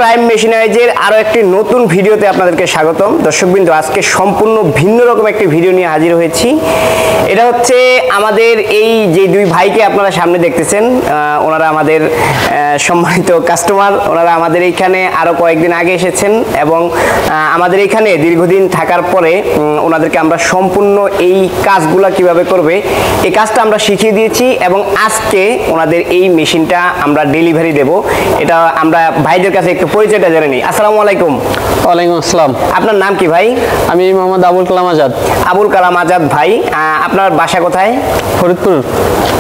Prime মেশিনারিজের আরো একটি নতুন ভিডিওতে আপনাদেরকে স্বাগতম। দর্শকবৃন্দ, আজকে সম্পূর্ণ ভিন্ন রকম একটি ভিডিও নিয়ে হাজির হয়েছি। এটা হচ্ছে আমাদের এই যে দুই ভাইকে আপনারা সামনে দেখতেছেন, ওনারা আমাদের সম্মানিত কাস্টমার। ওনারা আমাদের এইখানে আরো কয়েকদিন আগে এসেছেন এবং আমাদের এইখানে দীর্ঘদিন থাকার পরে ওনাদেরকে আমরা সম্পূর্ণ এই কাজগুলা কিভাবে করবে এই কাজটা আমরা শিখিয়ে দিয়েছি এবং আজকে ওনাদের এই মেশিনটা আমরা ডেলিভারি দেব। এটা আমরা ভাইদের কাছে একটু পরিচয়টা জেনে নিই। আসসালামু আলাইকুম। ওয়ালাইকুম আসসালাম। আপনার নাম কি ভাই? আমি মোহাম্মদ আবুল কালাম আজাদ। আবুল কালাম আজাদ ভাই, আপনার বাসা কোথায়? ফরিদপুর।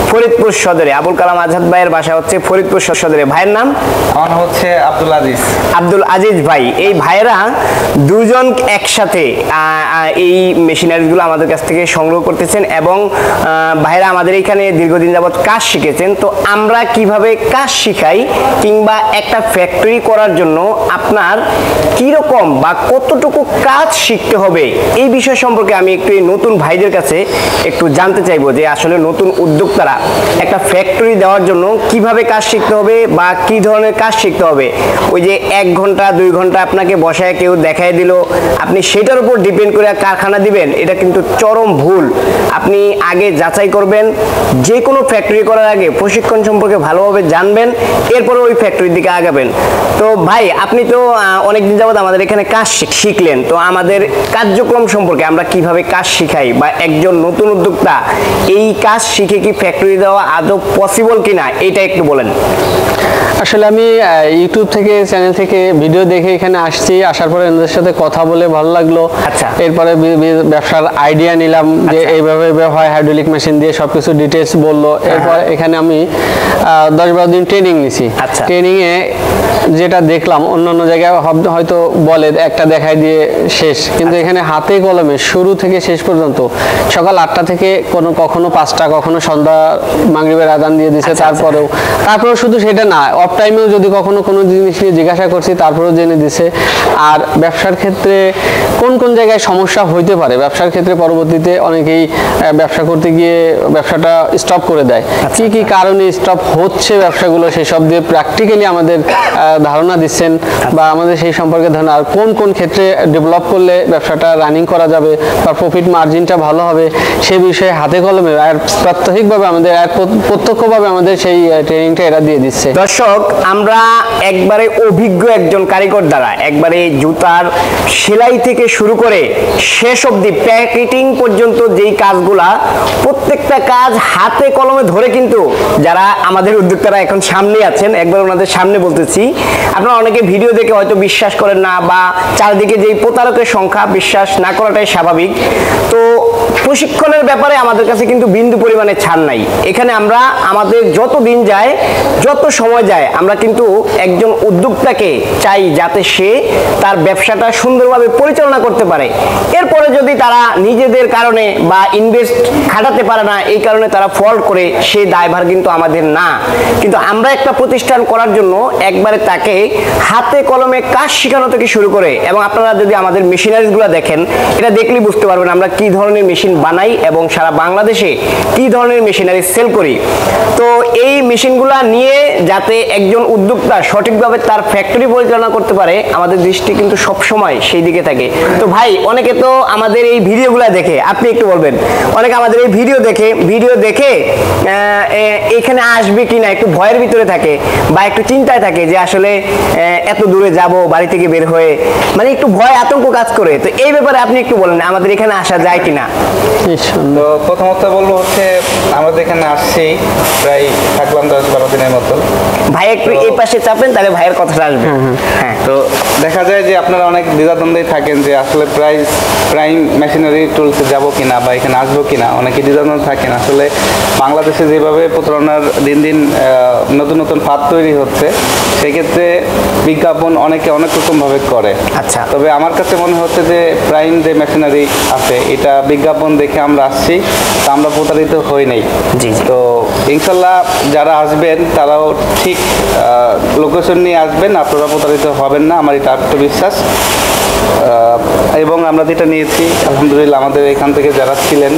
ফরিদপুর সদরে। আবুল কালাম আজাদ ভাইয়ের বাসা হচ্ছে ফরিদপুর সদরে। ভাইয়ের নাম? আমার নাম হচ্ছে আব্দুল আজিজ। আব্দুল আজিজ ভাই। এই ভাইয়েরা দুজন একসাথে এই মেশিনারিগুলো আমাদের কাছ থেকে সংগ্রহ করতেছেন এবং ভাইয়েরা আমাদের এখানে দীর্ঘদিন যাবৎ কাজ শিখেছেন। তো আমরা কিভাবে কাজ শিখাই কিংবা একটা ফ্যাক্টরি করার জন্য আপনার কিরকম বা কতটুকু কাজ শিখতে হবে এই বিষয় সম্পর্কে আমি একটু এই নতুন ভাইদের কাছে একটু জানতে চাইবো যে আসলে নতুন উদ্যোক্তারা একটা ফ্যাক্টরি দেওয়ার জন্য কিভাবে কাজ শিখতে হবে বা কি ধরনের কাজ শিখতে হবে। ওই যে 1 ঘন্টা 2 ঘন্টা আপনাকে বসায় কেউ দেখায় দিল, আপনি সেটার উপর ডিপেন্ড করে কারখানা দিবেন, এটা কিন্তু চরম ভুল। আপনি আগে যাচাই করবেন, যে কোনো ফ্যাক্টরি করার আগে প্রশিক্ষণ সম্পর্কে ভালোভাবে জানবেন, এরপরে ওই ফ্যাক্টরির দিকে আগাবেন। তো ভাই, আপনি তো অনেকদিন যাবত আমাদের এখানে কাজ শিখলেন, তো আমাদের কার্যক্রম সম্পর্কে আমরা কিভাবে কাজ শিখাই বা একজন নতুন উদ্যোক্তা এই কাজ শিখে কি ফ্যাক্টরি দেওয়া আদৌ পসিবল কিনা এটা একটু বলেন। আসলে আমি ইউটিউব থেকে চ্যানেল থেকে ভিডিও দেখে এখানে আসছি, আসার পরে এদের সাথে কথা বলে ভালো লাগলো। আচ্ছা। এরপরে ব্যবসার আইডিয়া নিলাম যে এইভাবে হয়, হাইড্রোলিক মেশিন দিয়ে সবকিছু ডিটেলস বললো। এরপর এখানে আমি 10-12 দিন ট্রেনিং নিছি। আচ্ছা। ট্রেনিংয়ে যেটা দেখলাম অন্যান্য জায়গায় হয়তো বলে একটা দেখাই দিয়ে শেষ, কিন্তু এখানে হাতে কলমে শুরু থেকে শেষ পর্যন্ত সকাল 8টা থেকে কখনো 5টা, কখনো সন্ধ্যা মাগরিবের আজান দিয়ে দিছে। তারপরেও শুধু সেটা না, অফ টাইমেও যদি কখনো কোনো জিনিস নিয়ে জিজ্ঞাসা করছি তারপরেও জেনে দিছে। আর ব্যবসার ক্ষেত্রে কোন কোন জায়গায় সমস্যা হইতে পারে, ব্যবসার ক্ষেত্রে পরবর্তীতে অনেকেই ব্যবসা করতে গিয়ে ব্যবসাটা স্টপ করে দেয়, কি কি কারণে স্টপ হচ্ছে ব্যবসাগুলো সেসব দিয়ে প্র্যাকটিক্যালি আমাদের ধারণা দিচ্ছেন বা আমাদের সেই সম্পর্কে ধারণা, আর কোন কোন ক্ষেত্রে ডেভেলপ করলে ব্যবসাটা রানিং করা যাবে বা প্রফিট মার্জিনটা ভালো হবে সে বিষয়ে হাতে কলমে আর প্রাত্যহিকভাবে আমাদের প্রত্যক্ষভাবে আমাদের সেই ট্রেনিংটা এরা দিয়ে দিচ্ছে। দর্শক, আমরা একবারে অভিজ্ঞ একজন কারিগর দ্বারা একবারে জুতার সেলাই থেকে শুরু করে শেষ অবধি প্যাকেটিং পর্যন্ত যেই কাজগুলা, প্রত্যেকটা কাজ হাতে কলমে ধরে কিন্তু যারা আমাদের উদ্যোক্তারা এখন সামনে আছেন, একবার ওনাদের সামনে বলতেছি। আপনারা অনেকে ভিডিও দেখে হয়তো বিশ্বাস করেন না বা চারদিকে যেই প্রতারকের সংখ্যা, বিশ্বাস না করাটাই স্বাভাবিক। তো প্রশিক্ষণের ব্যাপারে আমাদের কাছে কিন্তু বিন্দু পরিমাণে ছাড় নাই। এখানে আমরা আমাদের যত দিন যায়, যত সময় যায়, আমরা কিন্তু একজন উদ্যোক্তাকে চাই যাতে সে তার ব্যবসাটা সুন্দরভাবে পরিচালনা করতে পারে। এরপরে যদি তারা নিজেদের কারণে বা ইনভেস্ট খাটাতে পারে না, এই কারণে তারা ফল্ট করে, সেই দায়ভার কিন্তু আমাদের না। কিন্তু আমরা একটা প্রতিষ্ঠান করার জন্য একবারে তাকে হাতে কলমে কাজ শেখানো থেকে শুরু করে, এবং আপনারা যদি আমাদের মেশিনারিজগুলো দেখেন, এটা দেখলেই বুঝতে পারবেন আমরা কি ধরনের মেশিন বানাই এবং সারা বাংলাদেশে কি ধরনের মেশিনারি সেল করি। তো এই মেশিনগুলা নিয়ে যাতে একজন উদ্যোক্তা সঠিকভাবে তার ফ্যাক্টরি পরিচালনা করতে পারে, আমাদের দৃষ্টি কিন্তু সবসময় সেই দিকে থাকে। তো ভাই, অনেকে তো আমাদের এই ভিডিওগুলা দেখে, আপনি একটু বলবেন, অনেকে আমাদের এই ভিডিও দেখে এখানে আসবে কিনা একটু ভয়ের ভিতরে থাকে বা একটু চিন্তায় থাকে যে আসলে এত দূরে যাব বাড়ি থেকে বের হয়ে, মানে একটু ভয় আতঙ্ক কাজ করে। তো এই ব্যাপারে আপনি একটু বলেন আমাদের এখানে আসা যায় কিনা। তো প্রথমত বলবো হচ্ছে আমাদের এখানে আসছি প্রায় থাকলাম 10-12 দিনের মতো। ভাই একটু এই পাশে চাপেন, তাহলে ভাইয়ের কথাটা আসবে। হ্যাঁ। তো দেখা যায় যে আপনারা অনেক দ্বিধাদ্বন্দ্বেই থাকেন যে আসলে প্রাইম মেশিনারি টুলসে যাবো কিনা বা এখানে আসবো কিনা, অনেকে দ্বিধাদ্বন্দ্ব থাকেন। আসলে বাংলাদেশে যেভাবে প্রতারণার দিন দিন নতুন নতুন ফাঁদ তৈরি হচ্ছে, সেক্ষেত্রে বিজ্ঞাপন অনেকে অনেক রকমভাবে করে। আচ্ছা। তবে আমার কাছে মনে হচ্ছে যে প্রাইম যে মেশিনারি আছে, এটা বিজ্ঞাপন দেখে আমরা আসছি, তা আমরা প্রতারিত হই নাই। জি। তো ইনশাল্লাহ যারা আসবেন তারাও ঠিক লোকেশন নিয়ে আসবেন, আপনারা প্রতারিত হবেন না, আমার এটা আত্মবিশ্বাস। এবং আমরা যেটা নিয়েছি আলহামদুলিল্লাহ আমাদের এখান থেকে যারা ছিলেন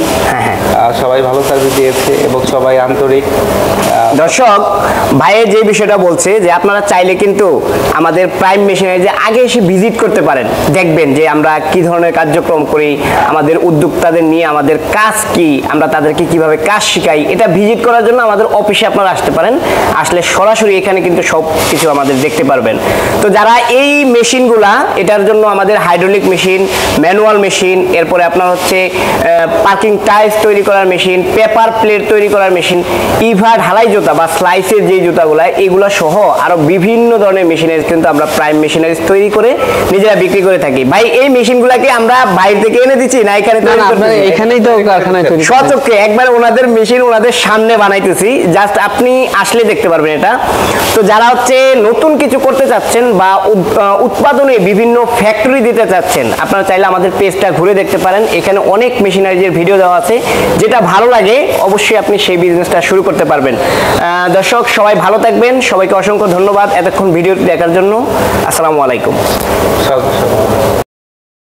সবাই ভালো সার্ভিস দিয়েছে এবং সবাই আন্তরিক। দর্শক ভাইয়ের যে বিষয়টা বলছে যে আপনারা চাইলে কিন্তু আমাদের প্রাইম মেশিনারি যে আগে এসে ভিজিট করতে পারেন, দেখবেন যে আমরা কি ধরনের কার্যক্রম করি, আমাদের উদ্যোক্তাদের নিয়ে আমাদের কাজ কি, আমরা তাদেরকে কিভাবে কাজ শিখাই, এটা ভিজিট করার জন্য আমাদের অফিসে আপনারা আসতে পারেন। আসলে সরাসরি এখানে কিন্তু সব কিছু আমাদের দেখতে পারবেন। তো যারা এই মেশিনগুলা, এটার জন্য আমাদের হাইড্রোলিক মেশিন, ম্যানুয়াল মেশিন, এরপরে আপনার হচ্ছে পার্কিং টাইলস তৈরি করার মেশিন, পেপার প্লেট তৈরি করার মেশিন, ইভা ঢালাই জুতা বা স্লাইসের যে জুতাগুলা, এগুলা সহ আরো বিভিন্ন ধরনের মেশিনারিজ কিন্তু আমরা প্রাইম মেশিনারিজ তৈরি করে নিজেরা বিক্রি করে থাকি। ভাই এই মেশিনগুলাকে আমরা বাইরে থেকে এনে দিচ্ছি না এখানে তৈরি করতেছি? এখানেই তো কারখানায় তৈরি করা। সচক্ষে একবার ওনাদের মেশিন ওনাদের সামনে বানাইতেছি, জাস্ট আপনি আসলে দেখতে পারবেন এটা। তো যারা হচ্ছে নতুন কিছু করতে চাচ্ছেন বা উৎপাদনে বিভিন্ন ফ্যাক্টরি দিতে চাচ্ছেন, আপনারা চাইলে আমাদের পেজটা ঘুরে দেখতে পারেন। এখানে অনেক মেশিনারিজের ভিডিও দেওয়া আছে, যেটা ভালো লাগে অবশ্যই আপনি সেই বিজনেসটা শুরু করতে পারবেন। দর্শক সবাই ভালো থাকবেন, সবাইকে অসংখ্য ধন্যবাদ এতক্ষণ ভিডিওটি দেখার জন্য। আসসালামু আলাইকুম।